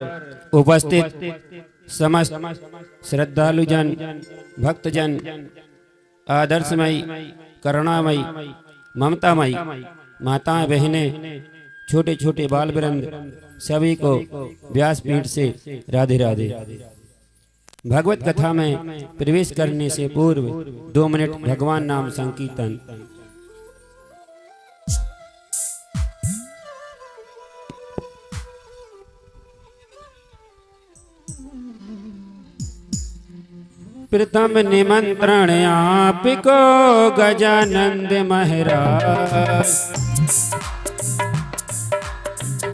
उपस्थित समस्त श्रद्धालुजन, भक्तजन, आदर्शमयी, करुणामयी, ममतामयी माताएं, बहनें, छोटे छोटे बाल वृंद सभी को व्यासपीठ से राधे राधे। भगवत कथा में प्रवेश करने से पूर्व 2 मिनट भगवान नाम संकीर्तन। प्रथम निमंत्रण आपको गजानंद महाराज,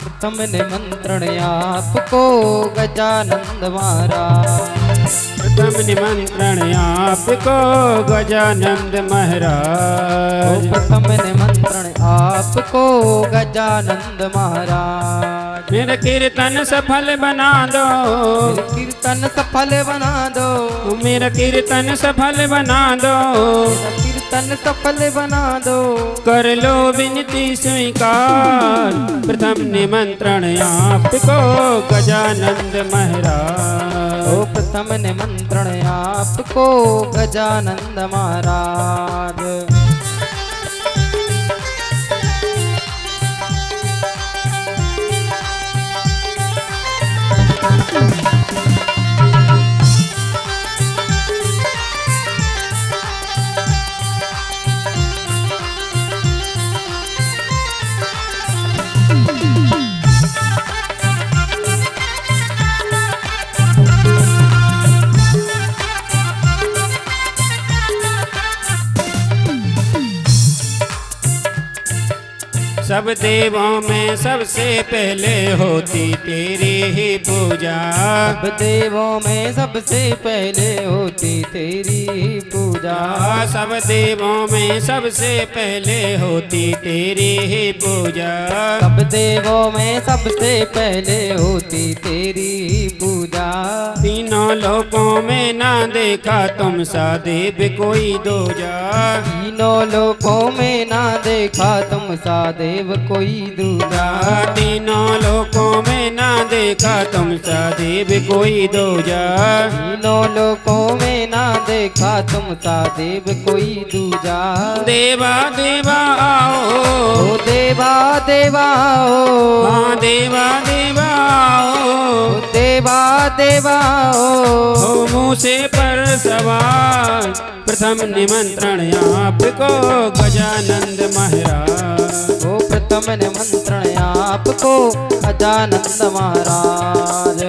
प्रथम निमंत्रण आपको गजानंद महाराज, प्रथम निमंत्रण आपको गजानंद महाराज, प्रथम निमंत्रण आपको गजानंद महाराज। मेरा कीर्तन सफल बना दो, मेरा कीर्तन सफल बना दो, मेरा कीर्तन सफल बना दो, मेरा कीर्तन सफल बना दो। कर लो विनती स्वीकार, प्रथम निमंत्रण आपको गजानंद महाराज, ओ प्रथम निमंत्रण आपको गजानंद महाराज। सब देवों में सबसे पहले होती तेरी ही पूजा, सब देवों में सबसे पहले होती तेरी ही पूजा, सब देवों में सबसे पहले होती तेरी ही पूजा, सब देवों में सबसे पहले होती तेरी ही पूजा। तीनों लोकों में ना देखा तुम सा देव कोई दूजा, तीनों लोकों में ना देखा तुम सा देव कोई दूजा, तीनों लोकों में ना देखा तुम सा देव कोई दूजा, तीनों लोकों में ना देखा तुम सा देव कोई दूजा। देवा देवा आओ, ओ देवा देवा ओ, हाँ देवा देवा आओ, ओ देवा देवा ओ, हो मूसे पर सवार, प्रथम निमंत्रण आपको गजानंद महाराज, ओ प्रथम निमंत्रण आपको गजानंद महाराज।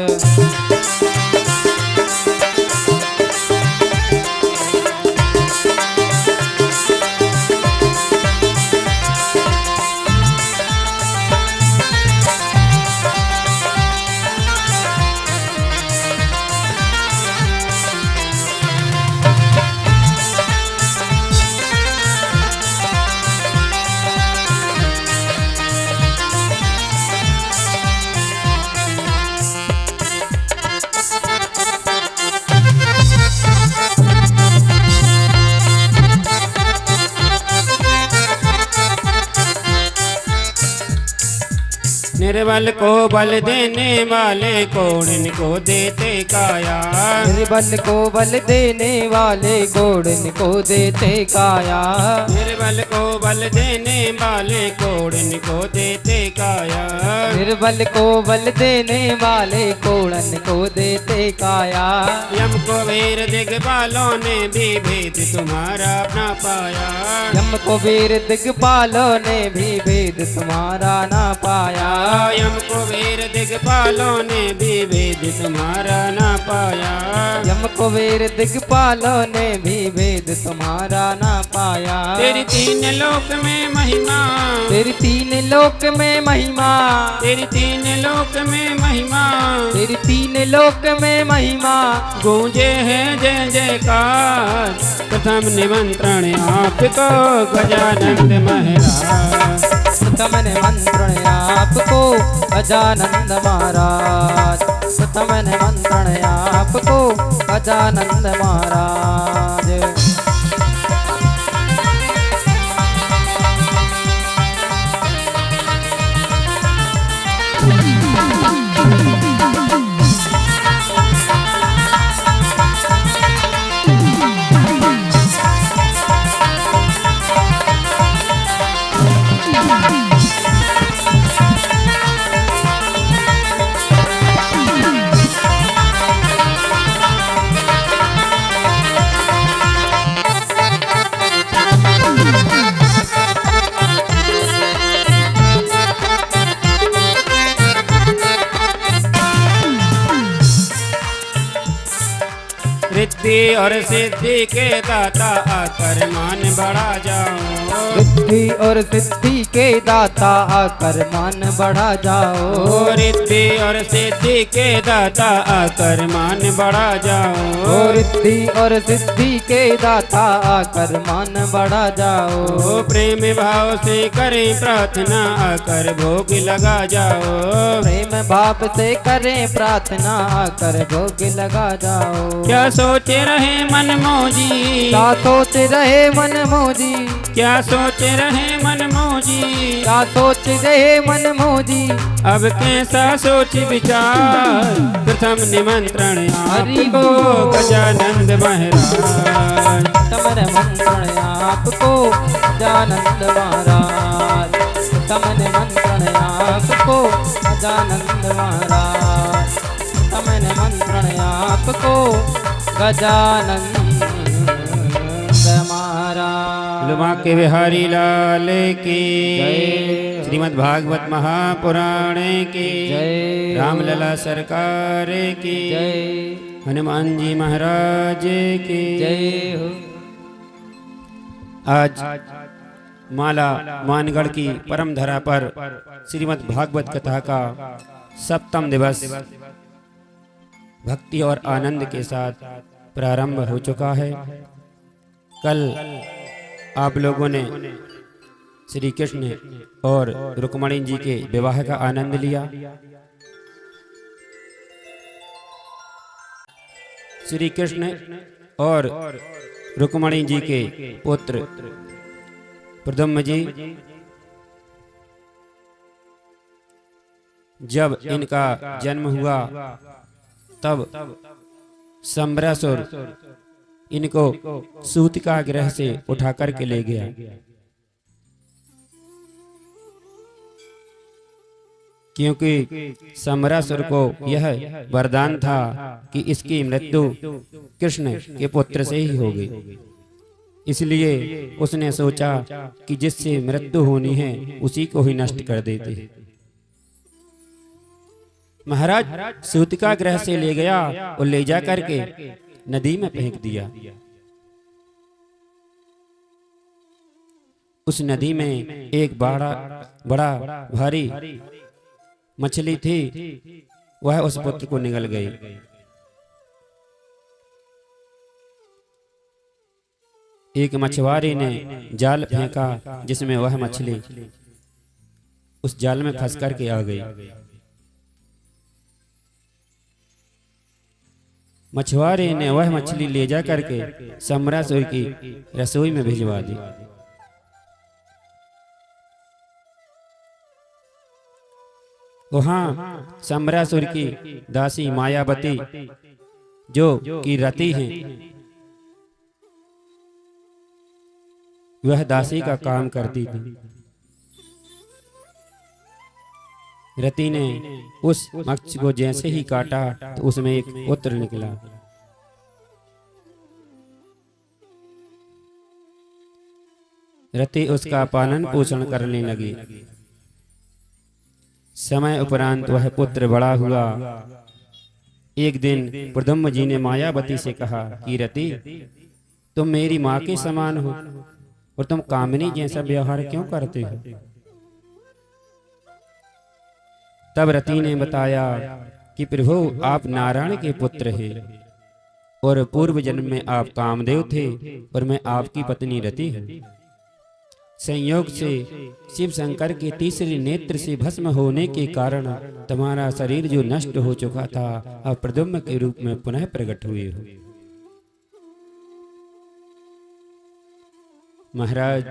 निर्बल को बल देने वाले कोड़न को देते काया, निर्बल को बल देने वाले गोड़न को देते काया, निर्बल को बल देने वाले कोड़न को देते काया, निर्बल को बल देने वाले कोड़न को देते काया। यम को वीर दिग्पालों ने भी भेद तुम्हारा ना पाया, यम को वीर दिग्पालों ने भी भेद तुम्हारा ना पाया, यम को वीर दिग्पालों ने भी भेद तुम्हारा ना पाया, यम को वीर दिग्पालों ने भी भेद तुम्हारा ना पाया। तेरी 3 लोक में महिमा, तेरी 3 लोक में महिमा, तेरी 3 लोक में महिमा, तेरी 3 लोक में महिमा। गूंजे है जय जयकार, प्रथम निमंत्रण आपको गजानंद महाराज, प्रथम निमंत्रण आपको गजानंद महाराज, प्रथम निमंत्रण आपको गजानंद महाराज। रिद्धि और सिद्धि के दाता आकर मान बढ़ा जाओ। रिद्धि और सिद्धि के दाता आकर मान बढ़ा जाओ। रिद्धि और सिद्धि के दाता आकर मान बढ़ा जाओ। रिद्धि और सिद्धि के दाता आकर मान बढ़ा जाओ। प्रेम भाव से करें प्रार्थना आकर भोग लगा जाओ। प्रेम भाव से करें प्रार्थना आकर भोग लगा जाओ। क्या सोचे रहे मन मौजी, क्या सोच रहे मन मौजी, क्या सोचे रहे मन मौजी, क्या सोच रहे मन मौजी। अब कैसा सोच विचार, प्रथम निमंत्रण आपको गजानंद महाराज। तमन मंत्रण आपको गजानंद महाराज। तमन मंत्रण आपको गजानंद महाराज। तमन मंत्रण आपको गजानंद महाराज। लुमा के बिहारी लाल की जय। श्रीमद् भागवत महापुराण की जय। रामलला सरकार की जय। हनुमान जी महाराज की जय हो। आज माला मानगढ़ की परम धरा पर श्रीमद् भागवत कथा का सप्तम दिवस भक्ति और आनंद के साथ प्रारंभ हो चुका है। कल आप लोगों ने श्री कृष्ण और रुक्मणी जी के विवाह का आनंद लिया। श्री कृष्ण और रुक्मणी जी के पुत्र प्रद्युम्न जी जब इनका जन्म हुआ तब सम्रासुर इनको सूतिका गृह से उठा करके ले गया। क्योंकि सम्रासुर को यह वरदान था कि इसकी मृत्यु कृष्ण के पुत्र से ही होगी। इसलिए उसने सोचा कि जिससे मृत्यु होनी है उसी को ही नष्ट कर देते। महाराज सूतिका गृह से ले गया और ले जा करके नदी में फेंक दिया। उस नदी में एक बड़ा भारी मछली थी, वह उस पुत्र को निगल गई। एक मछुआरे ने जाल फेंका जिसमें वह मछली उस जाल में फंस करके आ गई। मछुआरे ने वह मछली ले जा करके सम्रासुर की रसोई में भिजवा दी। वहां सम्रासुर की दासी मायावती जो कि रति हैं, वह दासी का काम करती थी। रति ने उस मत्स्य को जैसे ही काटा तो उसमें एक पुत्र निकला। रति उसका पालन पोषण करने लगी। समय उपरांत वह पुत्र बड़ा हुआ। एक दिन प्रद्युम्न जी ने मायावती से कहा कि रति, तुम मेरी माँ के समान हो और तुम कामिनी जैसा व्यवहार क्यों करते हो? तब रति ने बताया कि प्रभु, आप नारायण के पुत्र हैं और पूर्व जन्म में आप कामदेव थे और मैं आपकी पत्नी रति हूँ। संयोग से शिव शंकर के तीसरे नेत्र से भस्म होने के कारण तुम्हारा शरीर जो नष्ट हो चुका था अब प्रद्युम्न के रूप में पुनः प्रकट हुए हो। महाराज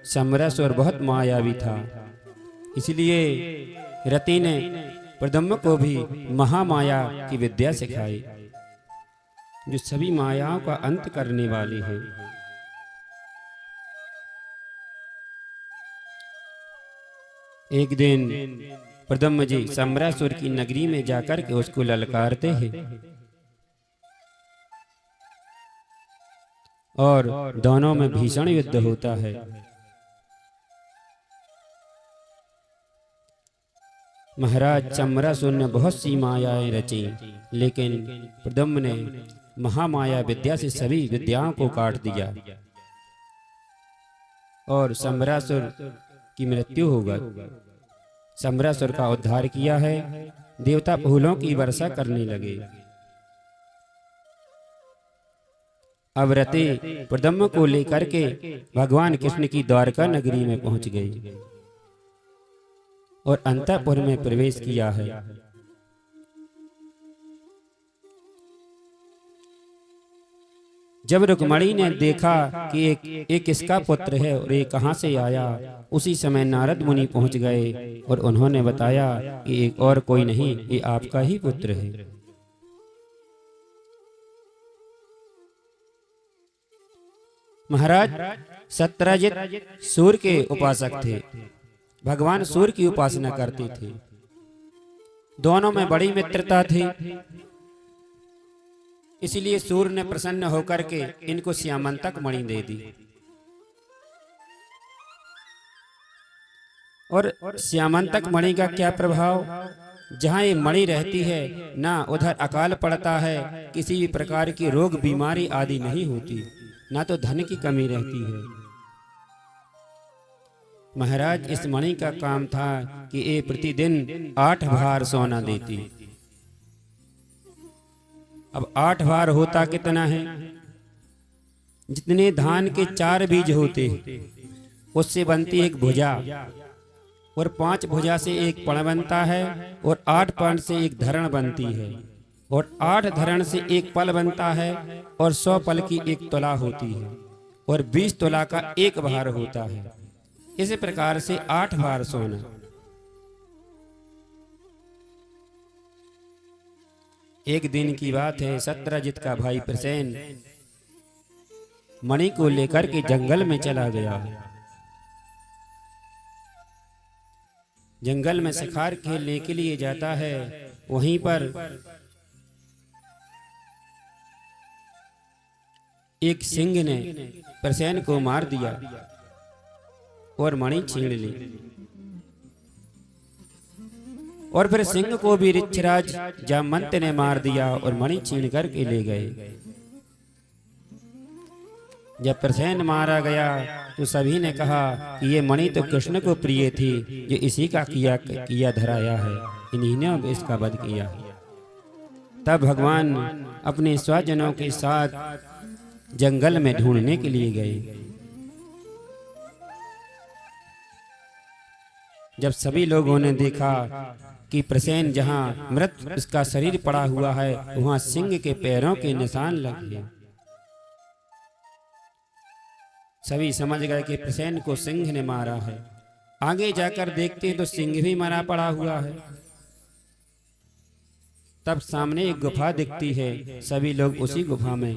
सम्रासुर बहुत मायावी था, इसलिए रति ने प्रद्युम्न को भी महामाया की विद्या सिखाई जो सभी मायाओं का अंत करने वाली है। एक दिन प्रद्युम्न जी सम्रासुर की नगरी में जाकर के उसको ललकारते हैं और दोनों में भीषण युद्ध होता है। महाराज सम्रासुर ने बहुत सी मायाएं रची, लेकिन प्रद्युम्न ने महामाया विद्या से सभी विद्याओं को काट दिया और सम्भरासुर की मृत्यु हो गई। सम्भरासुर का उद्धार किया है। देवता फूलों की वर्षा करने लगे। अब रति प्रदम्भ को लेकर के भगवान कृष्ण की द्वारका नगरी में पहुंच गई और अंतःपुर में प्रवेश किया है। जब रुक्मणी ने देखा कि एक इसका पुत्र है और ये कहां से आया, उसी समय नारद मुनि पहुंच गए और उन्होंने बताया कि एक और कोई नहीं, ये आपका ही पुत्र है। महाराज सत्यजित सूर्य के उपासक थे। भगवान सूर्य की उपासना करते थे। दोनों में बड़ी मित्रता थी। इसलिए सूर्य ने प्रसन्न होकर के इनको श्यामंतक मणि दे दी। और श्यामंतक मणि का क्या प्रभाव, जहाँ ये मणि रहती है ना उधर अकाल पड़ता है, किसी भी प्रकार की रोग बीमारी आदि नहीं होती, ना तो धन की कमी रहती है। महाराज इस मणि का काम था कि ये प्रतिदिन 8 भार सोना देती। अब 8 भार होता कितना है, जितने धान के 4 बीज होते उससे बनती एक भुजा, और 5 भुजा से एक पण बनता है, और 8 पण से एक धरण बनती है, और 8 धरण से एक पल बनता है, और 100 पल की एक तुला होती है, और 20 तुला का एक भार होता है। इस प्रकार से 8 भार सोना। एक दिन की बात है, सत्यजित का भाई प्रसेन मणि को लेकर के जंगल में चला गया। जंगल में शिकार खेलने के लिए जाता है। वहीं पर एक सिंह ने प्रसेन को मार दिया और मणि छीन ली। और फिर सिंह को भी ऋक्षराज जामवंत ने मार दिया और मणि छीन करके ले गए। जब प्रसेन मारा गया तो सभी ने कहा कि ये मणि तो कृष्ण को प्रिय थी, जो इसी का किया धराया है, इन्हीं ने इसका वध किया। तब भगवान अपने स्वजनों के साथ जंगल में ढूंढने के लिए गए। जब सभी लोगों ने देखा कि प्रसेन जहाँ मृत उसका शरीर पड़ा हुआ है, वहां सिंह के पैरों के निशान लगे। सभी समझ गए कि प्रसेन को सिंह ने मारा है। आगे जाकर देखते हैं तो सिंह भी मरा पड़ा हुआ है। तब सामने एक गुफा दिखती है। सभी लोग उसी गुफा में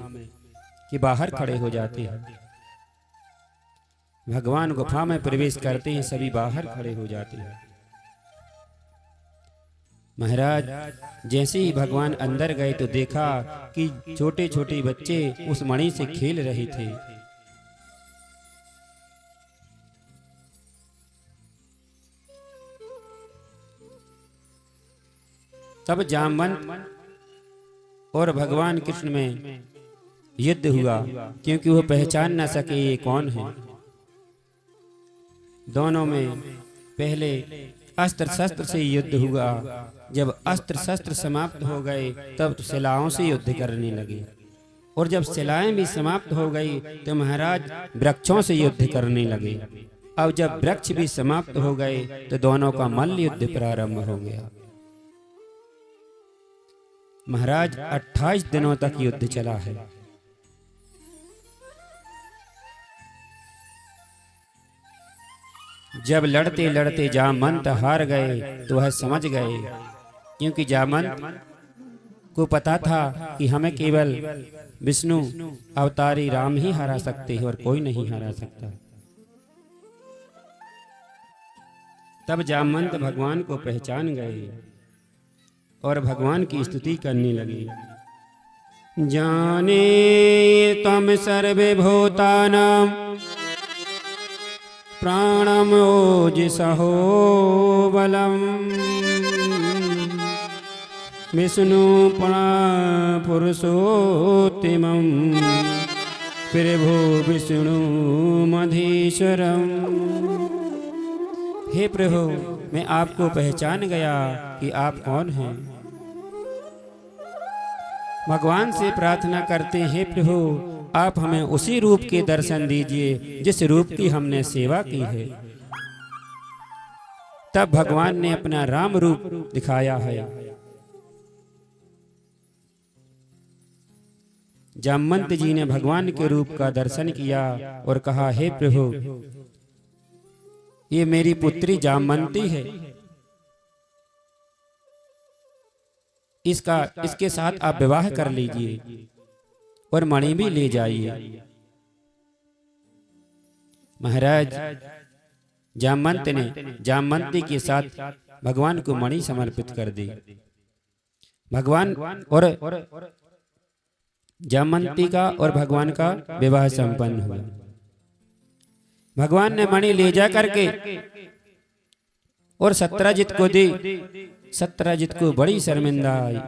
कि बाहर खड़े हो जाते हैं। भगवान गुफा में प्रवेश करते हैं, सभी बाहर खड़े हो जाते हैं। महाराज जैसे ही भगवान अंदर गए तो देखा कि छोटे छोटे बच्चे उस मणि से खेल रहे थे। तब जामवंत और भगवान कृष्ण में युद्ध हुआ, क्योंकि वो पहचान न सके ये कौन है। दोनों में पहले अस्त्र शस्त्र से युद्ध हुआ। जब अस्त्र शस्त्र समाप्त हो गए तब तो शिलाओं से युद्ध करने लगे, और जब शिलाएं भी समाप्त हो गई तो महाराज वृक्षों से युद्ध करने लगे। अब जब वृक्ष भी समाप्त हो गए तो दोनों का मल्ल युद्ध प्रारंभ हो गया। महाराज 28 दिनों तक युद्ध चला है। जब लड़ते लड़ते जामवंत हार गए तो वह समझ गए, क्योंकि जामवंत को पता था कि हमें केवल विष्णु अवतारी राम ही हरा सकते हैं और कोई नहीं हरा सकता। तब जामवंत भगवान को पहचान गए और भगवान की स्तुति करने लगे। जाने तम सर्वे भूतानां प्राणम ओजसहो बलम विष्णु पुरुषोत्तमं प्रभु विष्णु मधीश्वरम। हे प्रभु, मैं आपको पहचान गया कि आप कौन हैं। भगवान से प्रार्थना करते हैं, प्रभु आप हमें उसी रूप के दर्शन दीजिए जिस रूप की हमने सेवा की है। तब भगवान ने अपना राम रूप दिखाया है। जामवंत जी ने भगवान के रूप का दर्शन किया और कहा, हे प्रभु, ये मेरी पुत्री जामवंती है, इसके साथ आप विवाह कर लीजिए और मणि भी ले जाइए। महाराज जामवंत ने जामवंती के साथ भगवान को मणि समर्पित कर दी। भगवान और जामवंती का और भगवान का विवाह संपन्न हुआ। भगवान ने मणि ले जा करके और सत्यजित को दी। सत्यजित को बड़ी शर्मिंदा आई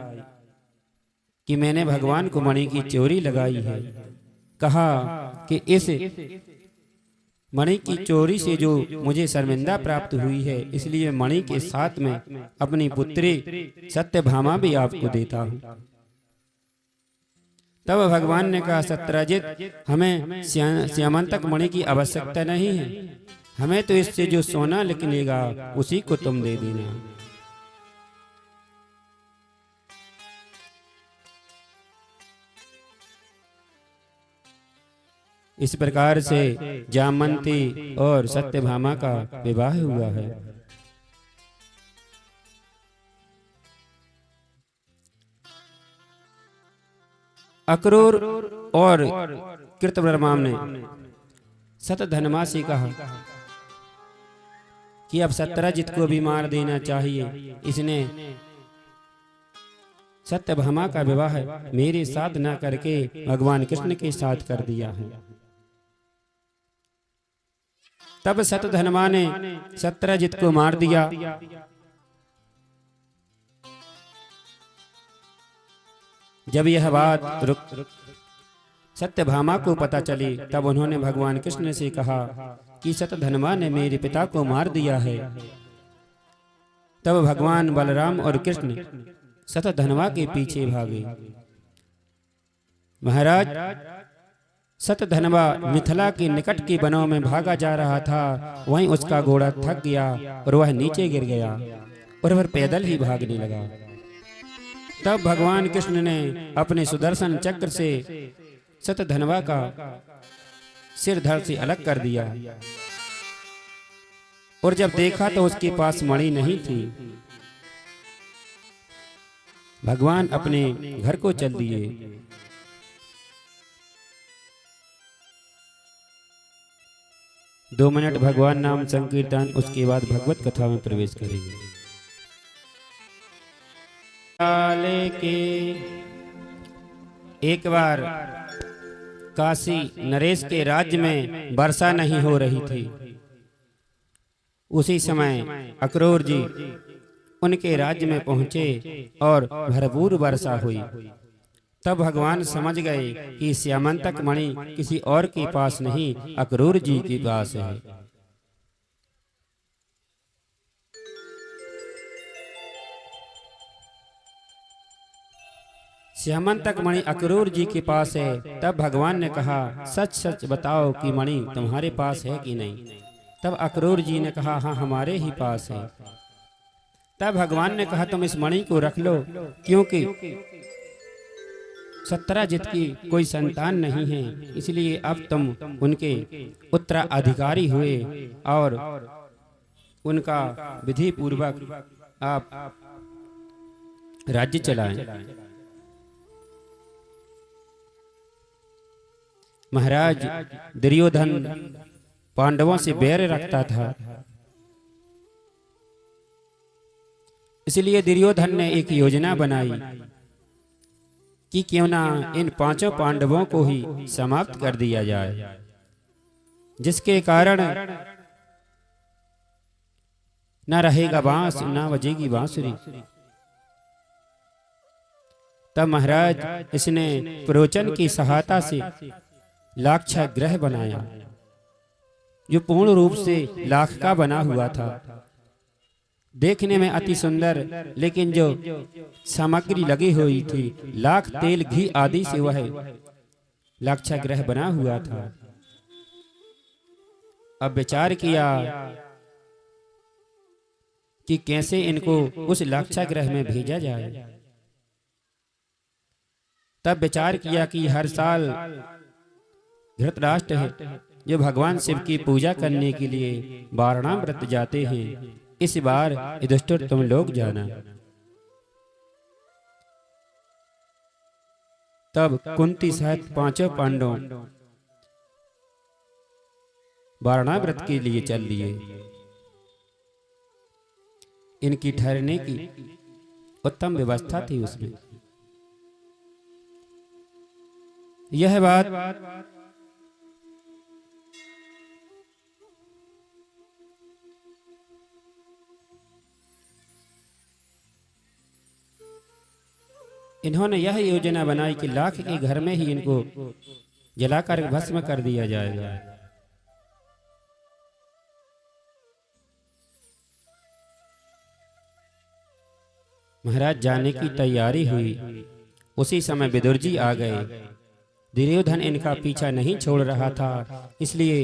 कि मैंने भगवान को मणि की चोरी लगाई है। कहा कि इस मणि की चोरी से जो मुझे शर्मिंदा प्राप्त हुई है, इसलिए मणि के साथ में अपनी पुत्री सत्यभामा भी आपको देता हूं। तब भगवान ने कहा, सत्यजित, हमें श्यामंतक मणि की आवश्यकता नहीं है, हमें तो इससे जो सोना निकलेगा उसी को तुम दे देना। इस प्रकार से जामवंती और सत्यभामा का विवाह हुआ है। अक्रूर और कृतवर्मा ने सतधन्वा से कहा कि अब सत्यजित को भी मार देना चाहिए। इसने सत्यभामा का विवाह मेरे साथ न करके भगवान कृष्ण के साथ कर दिया है। तब सतधन्वा ने सत्यजित को मार दिया। जब यह बात सत्यभामा को पता चली, तब उन्होंने भगवान कृष्ण से कहा कि सतधन्वा ने मेरे पिता को मार दिया है। तब भगवान बलराम और कृष्ण सतधन्वा के पीछे भागे। महाराज सतधन्वा मिथिला के निकट के वनों में भागा जा रहा था। वहीं उसका घोड़ा थक गया और वह नीचे गिर गया और वह पैदल ही भागने लगा। तब भगवान कृष्ण ने अपने सुदर्शन चक्र से सतधन्वा का सिर धड़ से अलग कर दिया और जब देखा तो उसके पास मणि नहीं थी। भगवान अपने घर को चल दिए। 2 मिनट भगवान नाम संकीर्तन, उसके बाद भगवत कथा में प्रवेश करेंगे। एक बार काशी नरेश के राज्य में वर्षा नहीं हो रही थी। उसी समय अक्रूर जी उनके राज्य में पहुंचे और भरपूर वर्षा हुई। तब भगवान समझ गए कि श्यामंतक मणि किसी और के पास नहीं, अक्रूर जी के पास है। श्यामंतक मणि अक्रूर जी के पास है। तब भगवान ने कहा, सच सच बताओ कि मणि तुम्हारे पास है कि नहीं। तब अक्रूर जी ने कहा, हाँ हमारे ही पास है। तब भगवान ने कहा, तुम इस मणि को रख लो, क्योंकि सत्यजित की कोई संतान नहीं है, इसलिए अब तुम उनके उत्तराधिकारी हुए और उनका विधि पूर्वक आप राज्य चलाएं। महाराज दुर्योधन पांडवों से बैर रखता था, इसलिए दुर्योधन ने एक योजना बनाई कि क्यों ना इन 5 पांडवों को ही समाप्त कर दिया जाए, जिसके कारण न रहेगा बांस न बजेगी बांसुरी। तब महाराज इसने प्रवचन की सहायता से लाक्षागृह बनाया, जो पूर्ण रूप से लाख का बना हुआ था। देखने में अति सुंदर, लेकिन जो सामग्री लगी हुई थी, लाख तेल घी आदि से वह लाक्षागृह बना हुआ था। अब विचार किया कि कैसे इनको उस लाक्षागृह में भेजा जाए। तब विचार किया कि हर साल धृतराष्ट्र है जो भगवान शिव की पूजा करने के लिए वारणा व्रत जाते हैं, इस बार युधिष्ठिर तुम लोग जाना। तब कुंती सहित पांचों पांडवों वारणा व्रत के लिए चल दिए। इनकी ठहरने की उत्तम व्यवस्था थी उसमें। यह बात इन्होंने यह योजना बनाई कि लाख के घर में ही इनको जलाकर भस्म कर दिया जाएगा। महाराज जाने की तैयारी हुई। उसी समय विदुर जी आ गए। दुर्योधन इनका पीछा नहीं छोड़ रहा था, इसलिए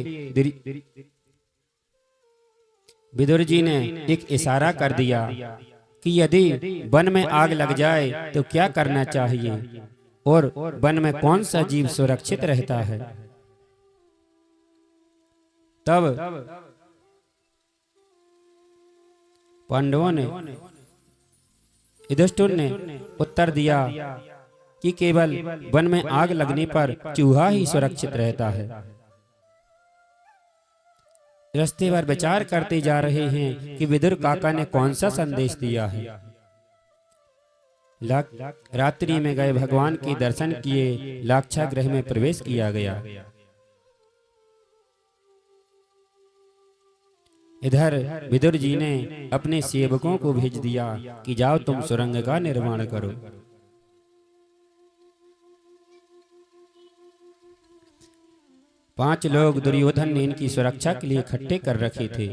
विदुर जी ने एक इशारा कर दिया कि यदि वन में आग लग जाए तो क्या करना चाहिए और वन में कौन सा जीव सुरक्षित रहता है। तब पांडवों ने, युधिष्ठिर ने उत्तर दिया कि केवल वन में आग लगने पर चूहा ही सुरक्षित रहता है। रास्ते भर विचार करते जा रहे हैं कि विदुर काका ने कौन सा संदेश दिया है। रात्रि में गए, भगवान के दर्शन किए, लाक्षागृह में प्रवेश किया गया। इधर विदुर जी ने अपने सेवकों को भेज दिया कि जाओ तुम सुरंग का निर्माण करो। पांच लोग दुर्योधन ने इनकी सुरक्षा के लिए इकट्ठे कर रखे थे,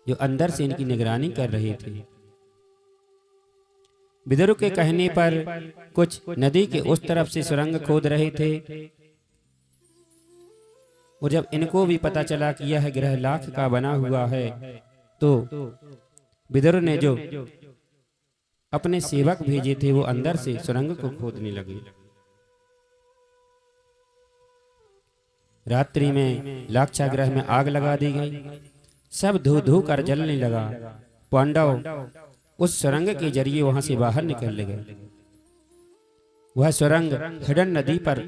जो अंदर से इनकी निगरानी कर रहे थे। विदुर के कहने पर कुछ नदी के उस तरफ से सुरंग खोद रहे थे, और जब इनको भी पता चला कि यह ग्रह लाख का बना हुआ है, तो विदुर ने जो अपने सेवक भेजे थे वो अंदर से सुरंग को खोदने लगे। रात्रि में लाक्षागृह में आग लगा दी गई। सब धू धू कर जलने लगा। पांडव उस सुरंग के जरिए वहां से बाहर निकल गए। वह सुरंग हिडन नदी पर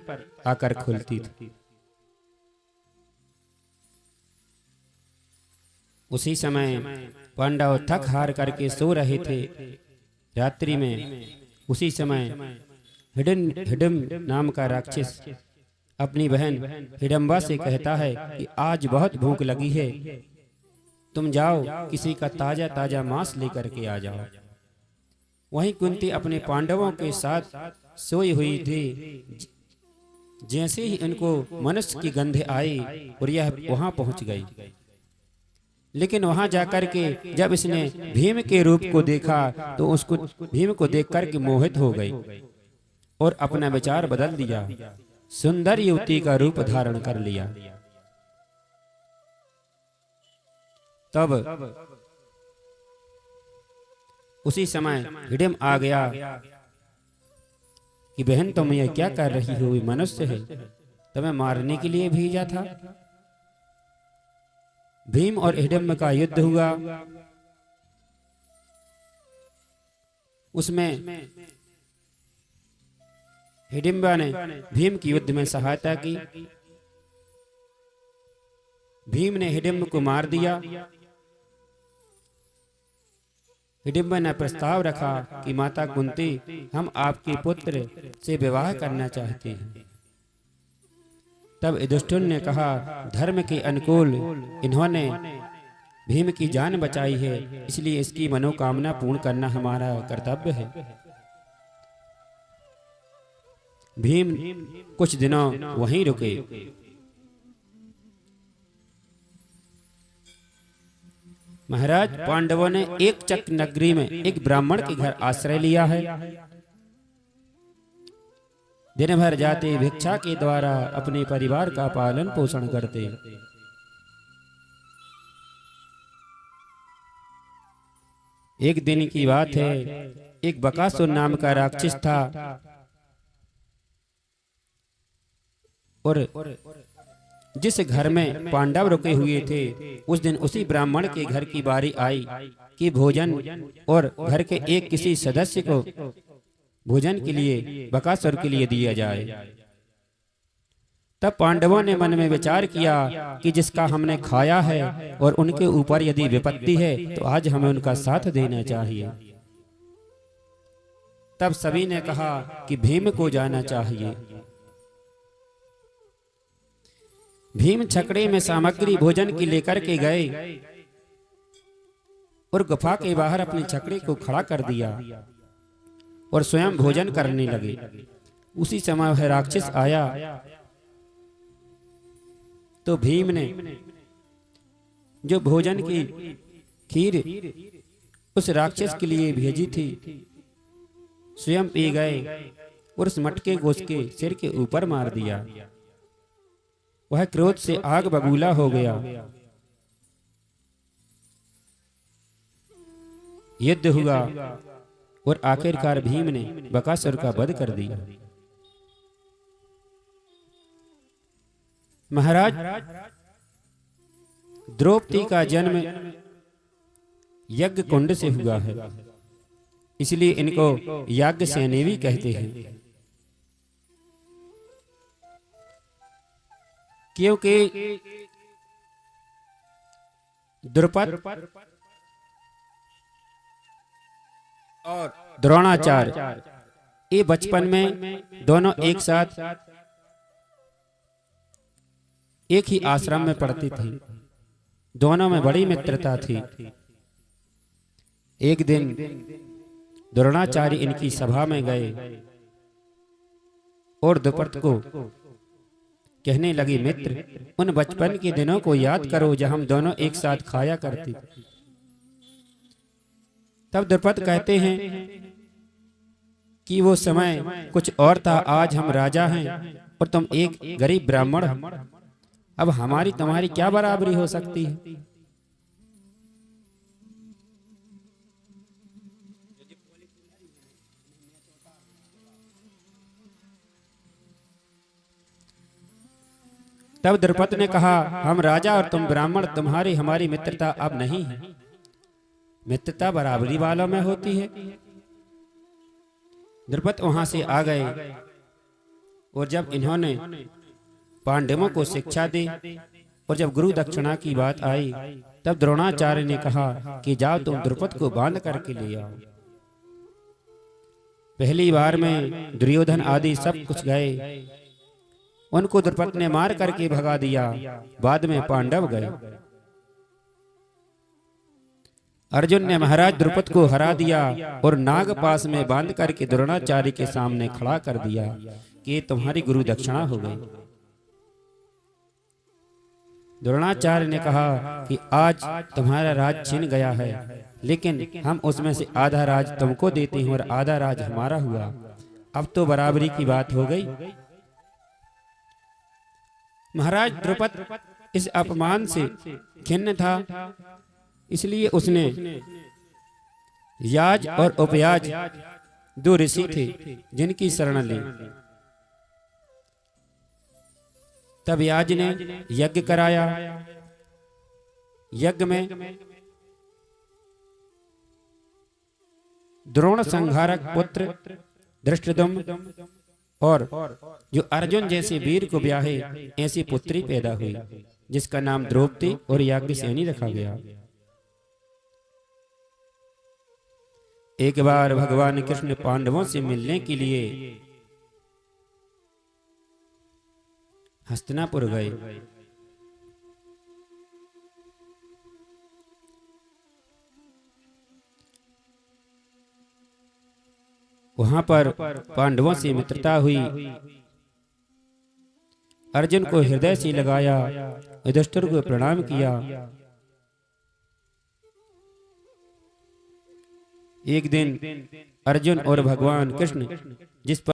आकर खुलती थी। उसी समय पांडव थक हार करके सो रहे थे। रात्रि में उसी समय हिडिम नाम का राक्षस अपनी बहन हिडम्बा से कहता है कि आज बहुत भूख लगी है, तुम जाओ किसी का ताजा ताजा मांस लेकर के आ जाओ। वहीं कुंती अपने पांडवों के साथ सोई हुई थी। जैसे ही इनको मनुष्य की गंध आई और यह वहां पहुंच गई, लेकिन वहां जाकर के जब इसने भीम के रूप को देखा तो उसको भीम को देखकर के मोहित हो गई और अपना विचार बदल दिया, सुंदर युवती का रूप धारण कर लिया। तब उसी समय हिडिम आ गया कि बहन तुम यह क्या कर रही हो, मनुष्य है, तुम्हें मारने के लिए भेजा था। भीम और हिडिम्ब का युद्ध हुआ। उसमें हिडिम्बा ने भीम की युद्ध में सहायता की। भीम ने हिडिम्ब को मार दिया। हिडिम्बा ने प्रस्ताव रखा कि माता कुंती, हम आपके पुत्र से विवाह करना चाहते हैं। तब युधिष्ठिर ने कहा, धर्म के अनुकूल इन्होंने भीम की जान बचाई है, इसलिए इसकी मनोकामना पूर्ण करना हमारा कर्तव्य है। भीम कुछ दिनों वहीं रुके। महाराज, पांडवों ने एक चक नगरी में एक ब्राह्मण के घर आश्रय लिया है। दिन भर जाते भिक्षा के द्वारा अपने परिवार का पालन पोषण करते। एक दिन की बात है, एक बकासुर नाम का राक्षस था और जिस घर में पांडव रुके हुए थे, उस दिन उसी ब्राह्मण के घर की बारी आई कि भोजन और घर के एक किसी सदस्य को भोजन के लिए बकासुर के लिए दिया जाए। तब पांडवों ने मन में विचार किया कि जिसका हमने खाया है और उनके ऊपर यदि विपत्ति है तो आज हमें उनका साथ देना चाहिए। तब सभी ने कहा कि भीम को जाना चाहिए। भीम छकड़े में सामग्री भोजन की लेकर के गए और गुफा के बाहर अपने छकड़े को खड़ा कर दिया और स्वयं भोजन करने लगे। उसी समय वह राक्षस आया तो भीम ने जो भोजन की खीर उस राक्षस के लिए भेजी थी स्वयं पी गए और उस मटके को उसके सिर के ऊपर मार दिया। वह क्रोध से आग बबूला हो गया। युद्ध हुआ और आखिरकार भीम ने बकासुर का वध कर दिया। महाराज, द्रौपदी का जन्म यज्ञ कुंड से हुआ है, इसलिए इनको याज्ञ सेनी भी कहते हैं। क्योंकि द्रुपद और द्रोणाचार्य ये बचपन में दोनों एक साथ एक ही आश्रम में पढ़ती थी। दोनों में बड़ी मित्रता थी। एक दिन द्रोणाचार्य इनकी सभा में गए और द्रुपद को कहने लगे, मित्र, उन बचपन के दिनों को याद करो जब हम दोनों एक साथ खाया करते थे। तब द्रुपद कहते हैं कि वो समय कुछ और था, आज हम राजा हैं और तुम एक गरीब ब्राह्मण हो। अब हमारी तुम्हारी क्या बराबरी हो सकती है। तब द्रुपद ने कहा, हम राजा और तुम ब्राह्मण, तुम्हारी हमारी मित्रता अब नहीं है। मित्रता बराबरी वालों में होती है। द्रुपद वहां से आ गए और जब इन्होंने पांडवों को शिक्षा दी और जब गुरु दक्षिणा की बात आई, तब द्रोणाचार्य ने कहा कि जाओ तुम द्रुपद को बांध करके ले आओ। पहली बार में दुर्योधन आदि सब कुछ गए, उनको द्रुपद ने मार करके भगा दिया। बाद में पांडव गए। अर्जुन ने महाराज द्रुपद को हरा दिया और नागपाश में बांध करके द्रोणाचार्य के सामने खड़ा कर दिया कि तुम्हारी गुरु दक्षिणा हो गई। द्रोणाचार्य ने कहा कि आज तुम्हारा राज छिन गया है, लेकिन हम उसमें से आधा राज तुमको देते हैं और आधा राज हमारा हुआ। अब तो बराबरी की बात हो गई। महाराज द्रुपद इस अपमान से खिन्न था, इसलिए उसने याज और उपयाज दो ऋषि थे जिनकी शरण ली। तब याज ने यज्ञ कराया। यज्ञ में द्रोण संहारक पुत्र धृष्टद्युम्न और जो अर्जुन जैसे वीर को ब्याहे ऐसी पुत्री पैदा हुई जिसका नाम द्रौपदी और याज्ञसेनी रखा गया। एक बार भगवान कृष्ण पांडवों से मिलने के लिए हस्तिनापुर गए। वहां पर पांडवों से मित्रता हुई। अर्जुन को हृदय से लगाया, युधिष्ठिर को प्रणाम किया। एक दिन अर्जुन और भगवान कृष्ण जिस